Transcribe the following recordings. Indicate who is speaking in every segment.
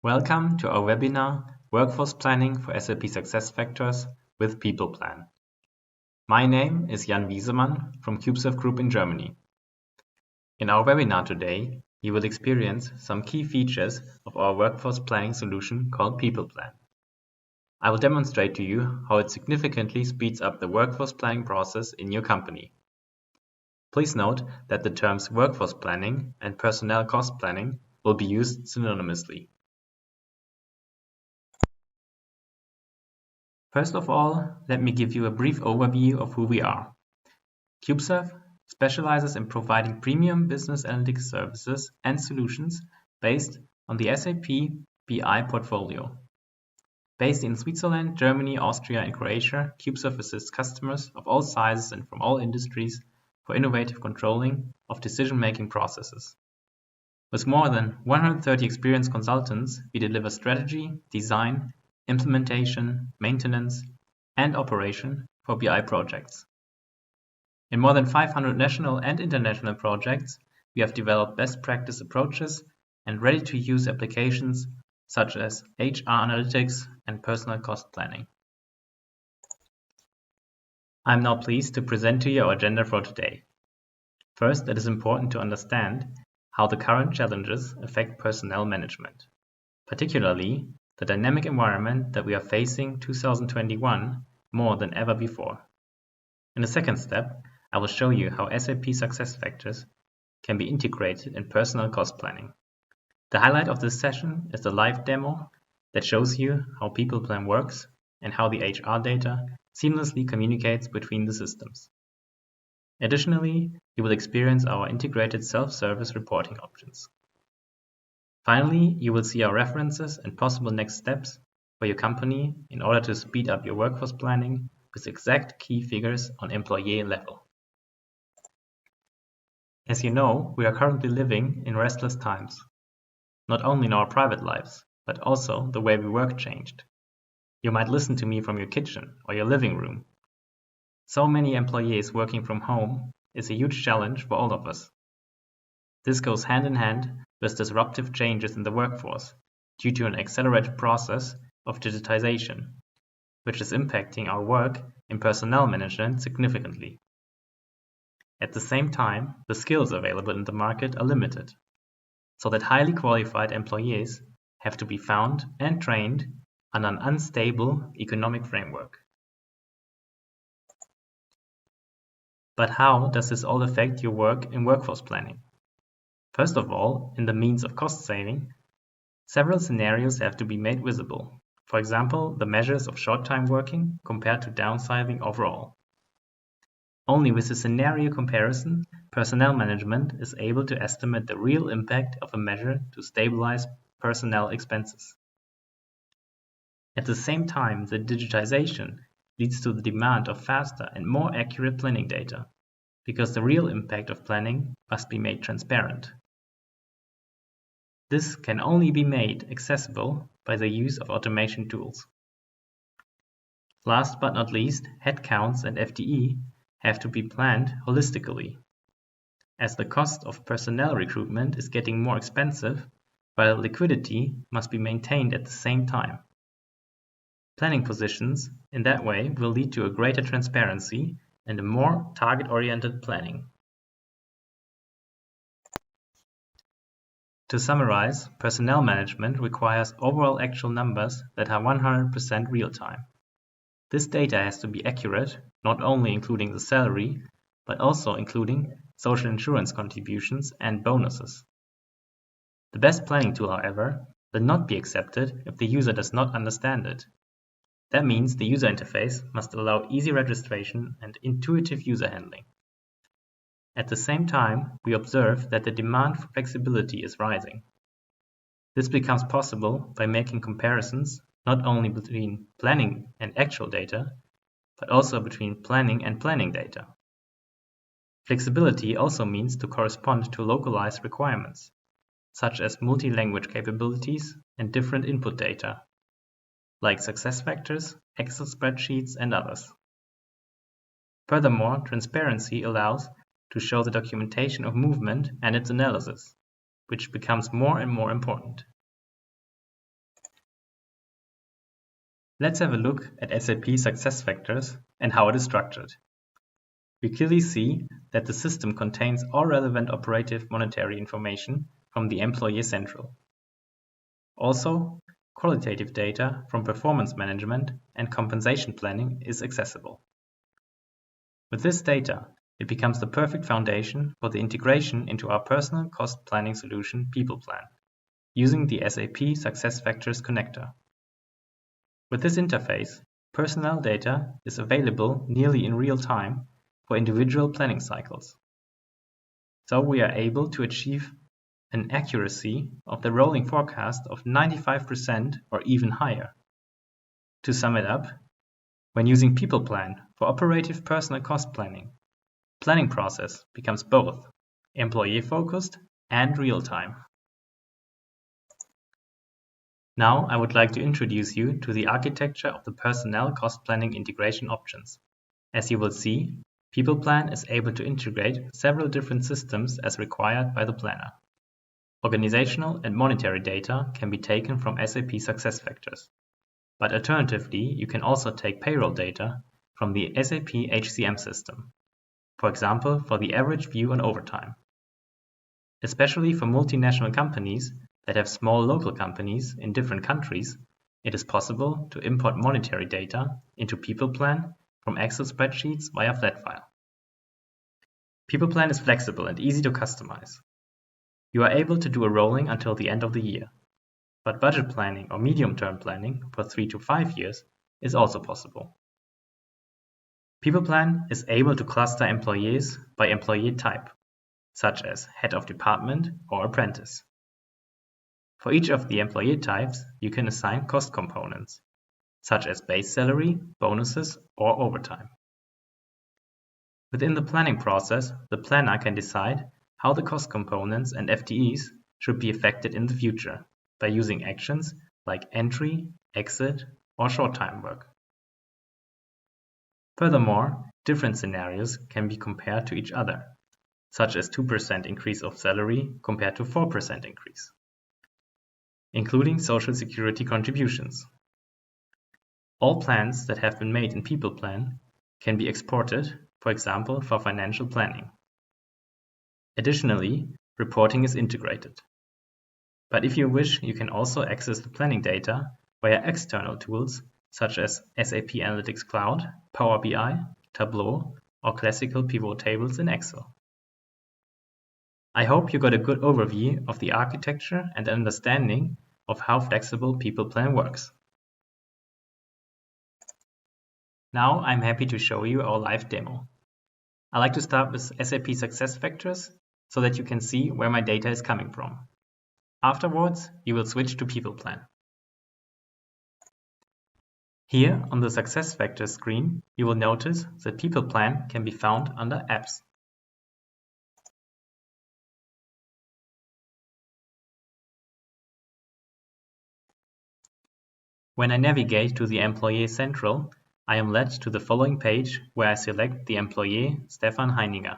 Speaker 1: Welcome to our webinar, Workforce Planning for SAP SuccessFactors with PeoplePLAN. My name is Jan Wiesemann from CubeServ Group in Germany. In our webinar today, you will experience some key features of our workforce planning solution called PeoplePLAN. I will demonstrate to you how it significantly speeds up the workforce planning process in your company. Please note that the terms workforce planning and personnel cost planning will be used synonymously. First of all, let me give you a brief overview of who we are. CubeServ specializes in providing premium business analytics services and solutions based on the SAP BI portfolio. Based in Switzerland, Germany, Austria, and Croatia, CubeServ assists customers of all sizes and from all industries for innovative controlling of decision-making processes. With more than 130 experienced consultants, we deliver strategy, design, implementation, maintenance, and operation for BI projects. In more than 500 national and international projects, we have developed best practice approaches and ready-to-use applications such as HR analytics and personnel cost planning. I'm now pleased to present to you our agenda for today. First, it is important to understand how the current challenges affect personnel management, particularly the dynamic environment that we are facing 2021 more than ever before. In the second step, I will show you how SAP SuccessFactors can be integrated in personnel cost planning. The highlight of this session is the live demo that shows you how PeoplePLAN works and how the HR data seamlessly communicates between the systems. Additionally, you will experience our integrated self-service reporting options. Finally, you will see our references and possible next steps for your company in order to speed up your workforce planning with exact key figures on employee level. As you know, we are currently living in restless times. Not only in our private lives, but also the way we work changed. You might listen to me from your kitchen or your living room. So many employees working from home is a huge challenge for all of us. This goes hand in hand with disruptive changes in the workforce due to an accelerated process of digitization, which is impacting our work in personnel management significantly. At the same time, the skills available in the market are limited, so that highly qualified employees have to be found and trained on an unstable economic framework. But how does this all affect your work in workforce planning? First of all, in the means of cost saving, several scenarios have to be made visible. For example, the measures of short-time working compared to downsizing overall. Only with a scenario comparison, personnel management is able to estimate the real impact of a measure to stabilize personnel expenses. At the same time, the digitization leads to the demand of faster and more accurate planning data, because the real impact of planning must be made transparent. This can only be made accessible by the use of automation tools. Last but not least, headcounts and FTE have to be planned holistically, as the cost of personnel recruitment is getting more expensive, while liquidity must be maintained at the same time. Planning positions in that way will lead to a greater transparency and a more target-oriented planning. To summarize, personnel management requires overall actual numbers that are 100% real-time. This data has to be accurate, not only including the salary, but also including social insurance contributions and bonuses. The best planning tool, however, will not be accepted if the user does not understand it. That means the user interface must allow easy registration and intuitive user handling. At the same time, we observe that the demand for flexibility is rising. This becomes possible by making comparisons not only between planning and actual data, but also between planning and planning data. Flexibility also means to correspond to localized requirements, such as multi-language capabilities and different input data, like SuccessFactors, Excel spreadsheets, and others. Furthermore, transparency allows to show the documentation of movement and its analysis, which becomes more and more important. Let's have a look at SAP SuccessFactors and how it is structured. We clearly see that the system contains all relevant operative monetary information from the Employee Central. Also, qualitative data from performance management and compensation planning is accessible. With this data, it becomes the perfect foundation for the integration into our personal cost planning solution PeoplePLAN, using the SAP SuccessFactors connector. With this interface, personnel data is available nearly in real time for individual planning cycles. So we are able to achieve an accuracy of the rolling forecast of 95% or even higher. To sum it up, when using PeoplePLAN for operative personal cost planning, planning process becomes both employee-focused and real-time. Now I would like to introduce you to the architecture of the personnel cost planning integration options. As you will see, PeoplePLAN is able to integrate several different systems as required by the planner. Organizational and monetary data can be taken from SAP SuccessFactors, but alternatively you can also take payroll data from the SAP HCM system, for example for the average view on overtime. Especially for multinational companies that have small local companies in different countries, it is possible to import monetary data into PeoplePLAN from Excel spreadsheets via flat file. PeoplePLAN is flexible and easy to customize. You are able to do a rolling until the end of the year, but budget planning or medium-term planning for 3 to 5 years is also possible. PeoplePLAN is able to cluster employees by employee type, such as head of department or apprentice. For each of the employee types, you can assign cost components, such as base salary, bonuses, or overtime. Within the planning process, the planner can decide how the cost components and FTEs should be affected in the future by using actions like entry, exit, or short-time work. Furthermore, different scenarios can be compared to each other, such as 2% increase of salary compared to 4% increase, including Social Security contributions. All plans that have been made in PeoplePLAN can be exported, for example, for financial planning. Additionally, reporting is integrated. But if you wish, you can also access the planning data via external tools such as SAP Analytics Cloud, Power BI, Tableau, or classical pivot tables in Excel. I hope you got a good overview of the architecture and understanding of how flexible PeoplePLAN works. Now I'm happy to show you our live demo. I like to start with SAP SuccessFactors so that you can see where my data is coming from. Afterwards, you will switch to PeoplePLAN. Here on the SuccessFactors screen, you will notice that PeoplePLAN can be found under Apps. When I navigate to the Employee Central, I am led to the following page where I select the employee Stefan Heininger.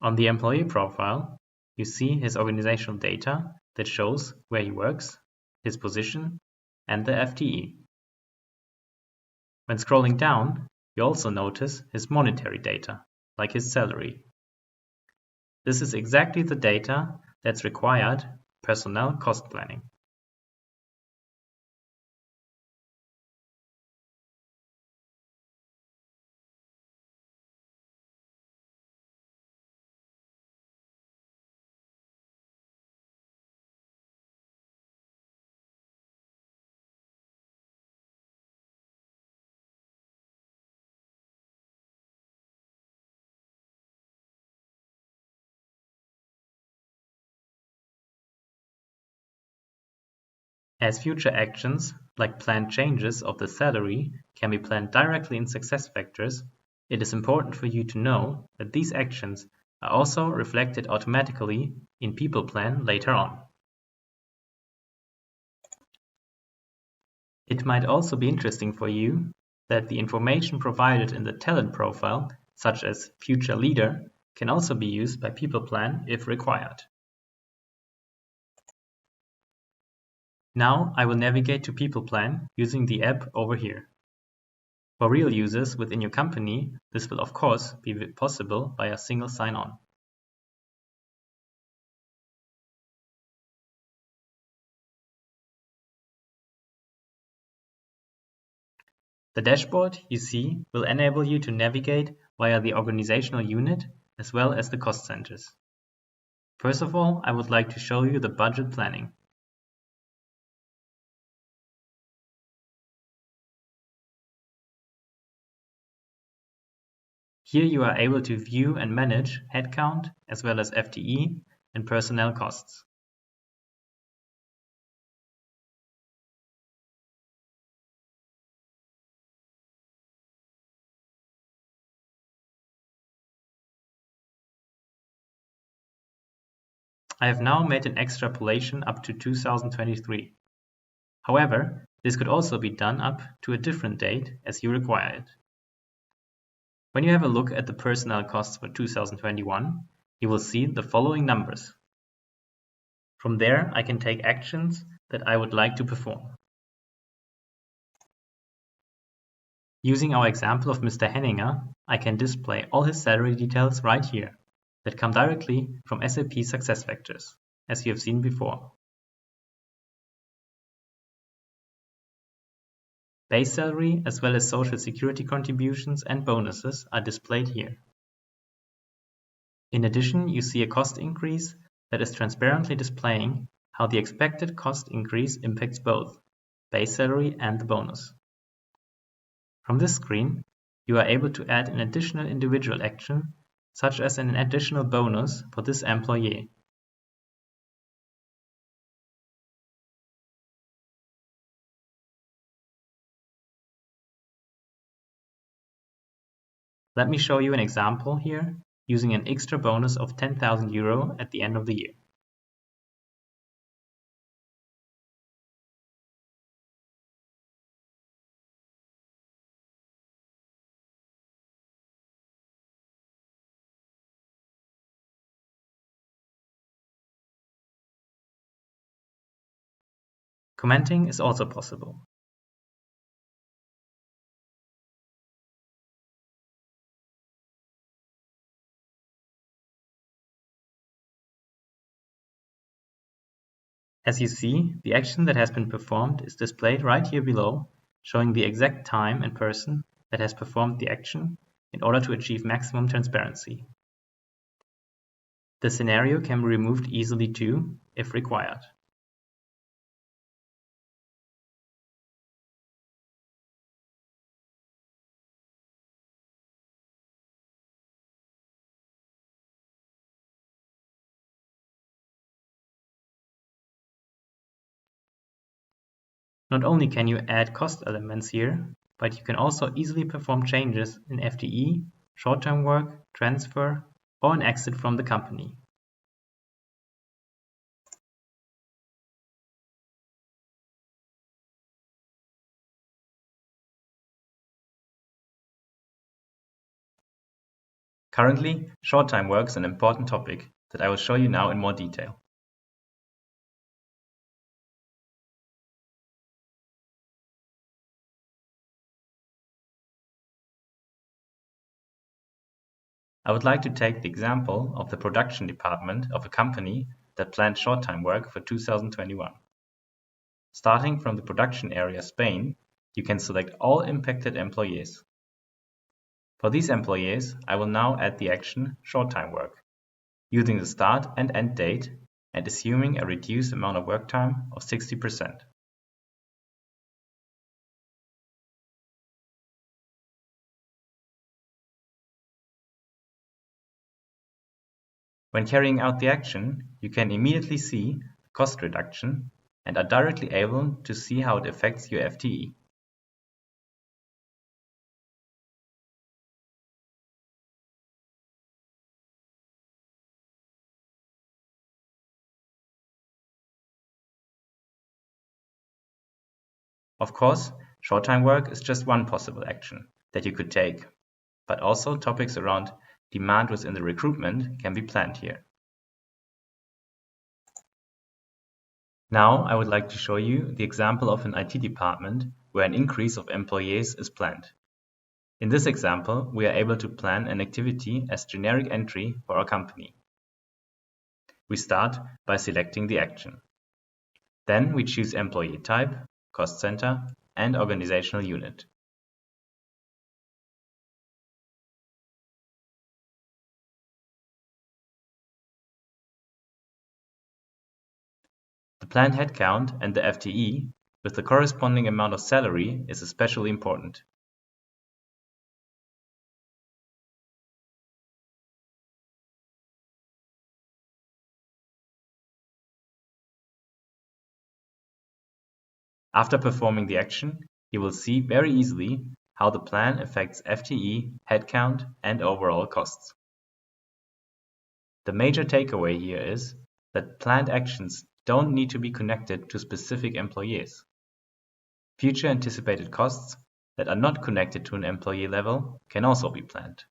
Speaker 1: On the employee profile, you see his organizational data that shows where he works, his position, and the FTE. When scrolling down, you also notice his monetary data, like his salary. This is exactly the data that's required personnel cost planning. As future actions, like planned changes of the salary, can be planned directly in SuccessFactors, it is important for you to know that these actions are also reflected automatically in PeoplePLAN later on. It might also be interesting for you that the information provided in the talent profile, such as future leader, can also be used by PeoplePLAN if required. Now I will navigate to PeoplePLAN using the app over here. For real users within your company, this will of course be possible by a single sign-on. The dashboard you see will enable you to navigate via the organizational unit as well as the cost centers. First of all, I would like to show you the budget planning. Here you are able to view and manage headcount as well as FTE and personnel costs. I have now made an extrapolation up to 2023. However, this could also be done up to a different date as you require it. When you have a look at the personnel costs for 2021, you will see the following numbers. From there, I can take actions that I would like to perform. Using our example of Mr. Henninger, I can display all his salary details right here that come directly from SAP SuccessFactors, as you have seen before. Base salary as well as social security contributions and bonuses are displayed here. In addition, you see a cost increase that is transparently displaying how the expected cost increase impacts both base salary and the bonus. From this screen, you are able to add an additional individual action, such as an additional bonus for this employee. Let me show you an example here using an extra bonus of 10,000 euro at the end of the year. Commenting is also possible. As you see, the action that has been performed is displayed right here below, showing the exact time and person that has performed the action in order to achieve maximum transparency. The scenario can be removed easily too, if required. Not only can you add cost elements here, but you can also easily perform changes in FTE, short-term work, transfer, or an exit from the company. Currently, short-time work is an important topic that I will show you now in more detail. I would like to take the example of the production department of a company that planned short-time work for 2021. Starting from the production area Spain, you can select all impacted employees. For these employees, I will now add the action short-time work, using the start and end date and assuming a reduced amount of work time of 60%. When carrying out the action, you can immediately see the cost reduction and are directly able to see how it affects your FTE. Of course, short-time work is just one possible action that you could take, but also topics around demand within the recruitment can be planned here. Now I would like to show you the example of an IT department where an increase of employees is planned. In this example, we are able to plan an activity as generic entry for our company. We start by selecting the action. Then we choose employee type, cost center, and organizational unit. The planned headcount and the FTE with the corresponding amount of salary is especially important. After performing the action, you will see very easily how the plan affects FTE, headcount, and overall costs. The major takeaway here is that planned actions don't need to be connected to specific employees. Future anticipated costs that are not connected to an employee level can also be planned.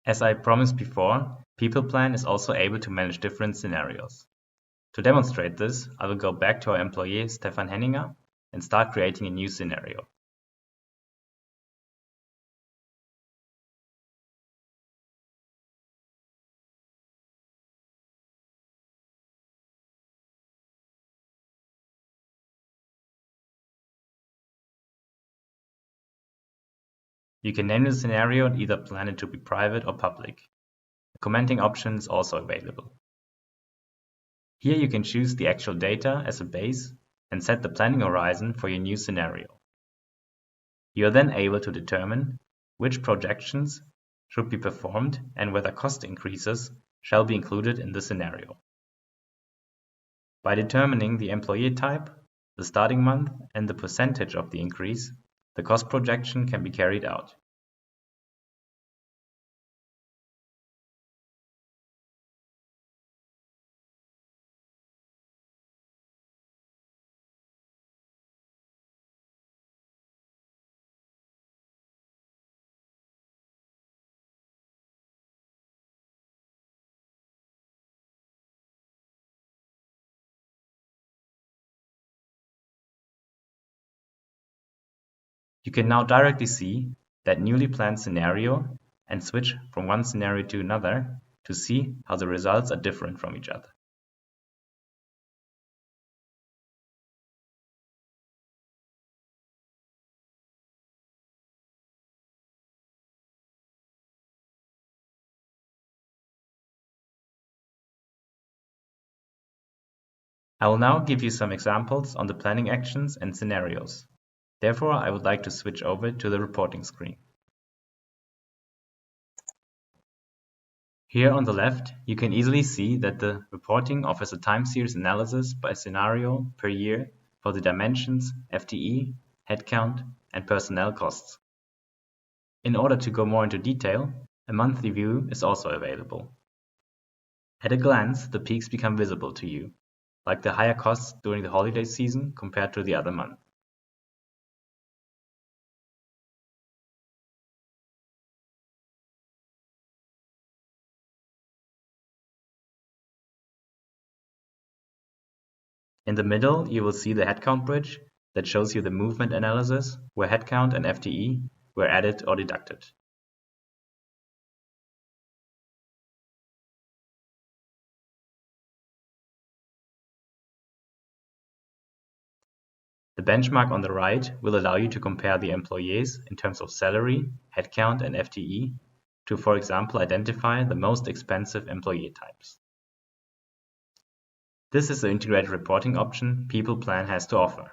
Speaker 1: As I promised before, PeoplePLAN is also able to manage different scenarios. To demonstrate this, I will go back to our employee Stefan Henninger and start creating a new scenario. You can name the scenario and either plan it to be private or public. A commenting option is also available. Here you can choose the actual data as a base and set the planning horizon for your new scenario. You are then able to determine which projections should be performed and whether cost increases shall be included in the scenario. By determining the employee type, the starting month, and the percentage of the increase, the cost projection can be carried out. You can now directly see that newly planned scenario and switch from one scenario to another to see how the results are different from each other. I will now give you some examples on the planning actions and scenarios. Therefore, I would like to switch over to the reporting screen. Here on the left, you can easily see that the reporting offers a time series analysis by scenario per year for the dimensions FTE, headcount, and personnel costs. In order to go more into detail, a monthly view is also available. At a glance, the peaks become visible to you, like the higher costs during the holiday season compared to the other month. In the middle, you will see the headcount bridge that shows you the movement analysis where headcount and FTE were added or deducted. The benchmark on the right will allow you to compare the employees in terms of salary, headcount, and FTE to, for example, identify the most expensive employee types. This is the integrated reporting option PeoplePLAN has to offer.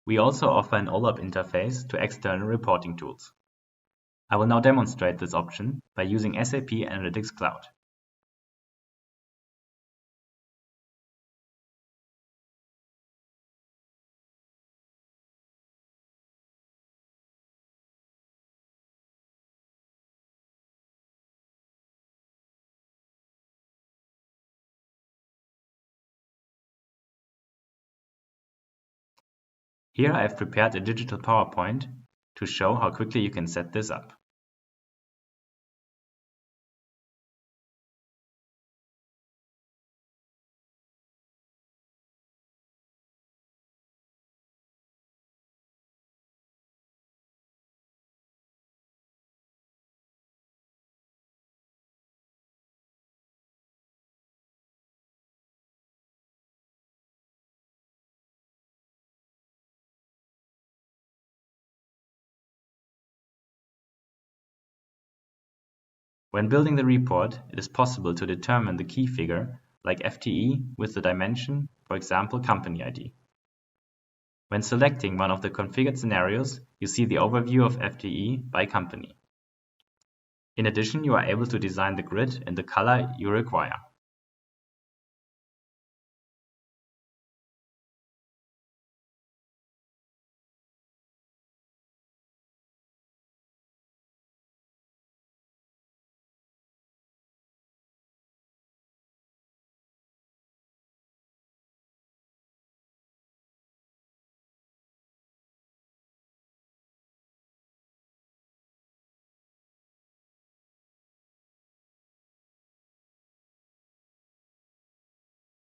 Speaker 1: We also offer an OLAP interface to external reporting tools. I will now demonstrate this option by using SAP Analytics Cloud. Here I have prepared a digital PowerPoint to show how quickly you can set this up. When building the report, it is possible to determine the key figure, like FTE, with the dimension, for example, company ID. When selecting one of the configured scenarios, you see the overview of FTE by company. In addition, you are able to design the grid in the color you require.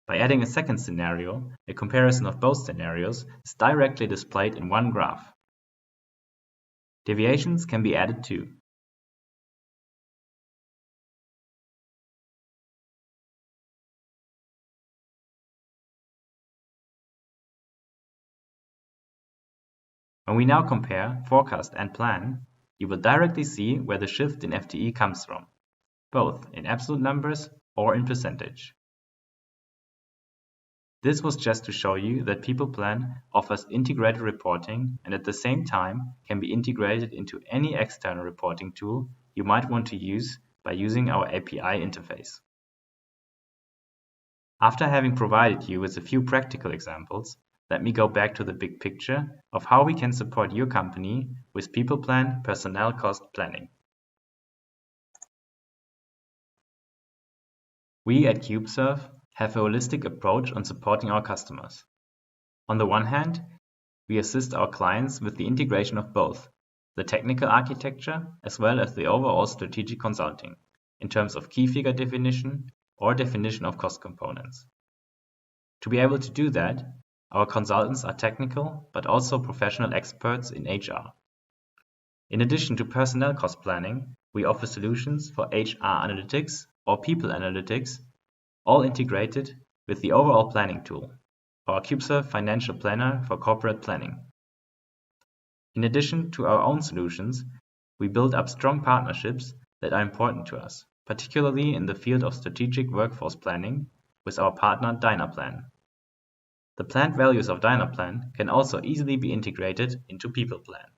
Speaker 1: By adding a second scenario, a comparison of both scenarios is directly displayed in one graph. Deviations can be added too. When we now compare forecast and plan, you will directly see where the shift in FTE comes from, both in absolute numbers or in percentage. This was just to show you that PeoplePLAN offers integrated reporting and at the same time can be integrated into any external reporting tool you might want to use by using our API interface. After having provided you with a few practical examples, let me go back to the big picture of how we can support your company with PeoplePLAN personnel cost planning. We at CubeServ have a holistic approach on supporting our customers. On the one hand, we assist our clients with the integration of both the technical architecture as well as the overall strategic consulting in terms of key figure definition or definition of cost components. To be able to do that, our consultants are technical but also professional experts in HR. In addition to personnel cost planning, we offer solutions for HR analytics or people analytics, all integrated with the overall planning tool, our CubeServ financial planner for corporate planning. In addition to our own solutions, we build up strong partnerships that are important to us, particularly in the field of strategic workforce planning with our partner Dynaplan. The planned values of Dynaplan can also easily be integrated into PeoplePLAN.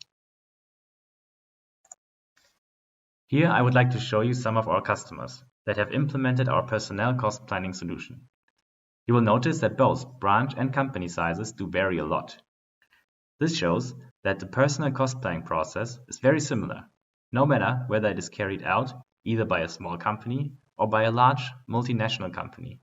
Speaker 1: Here I would like to show you some of our customers that have implemented our personnel cost planning solution. You will notice that both branch and company sizes do vary a lot. This shows that the personnel cost planning process is very similar, no matter whether it is carried out either by a small company or by a large multinational company.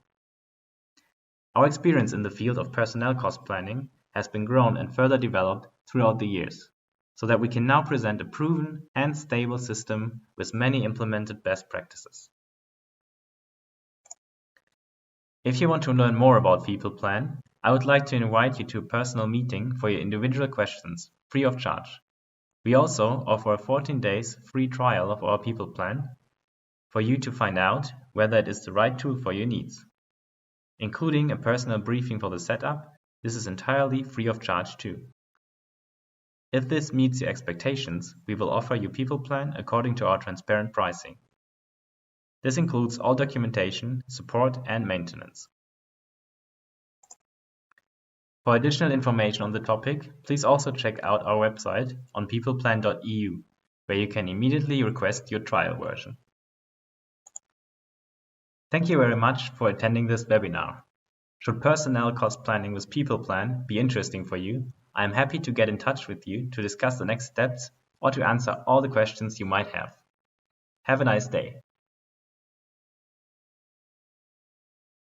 Speaker 1: Our experience in the field of personnel cost planning has been grown and further developed throughout the years, so that we can now present a proven and stable system with many implemented best practices. If you want to learn more about PeoplePLAN, I would like to invite you to a personal meeting for your individual questions, free of charge. We also offer a 14 days free trial of our PeoplePLAN for you to find out whether it is the right tool for your needs. including a personal briefing for the setup. This is entirely free of charge too. If this meets your expectations, we will offer you PeoplePLAN according to our transparent pricing. This includes all documentation, support, and maintenance. For additional information on the topic, please also check out our website on peopleplan.eu, where you can immediately request your trial version. Thank you very much for attending this webinar. Should personnel cost planning with PeoplePLAN be interesting for you, I am happy to get in touch with you to discuss the next steps or to answer all the questions you might have. Have a nice day.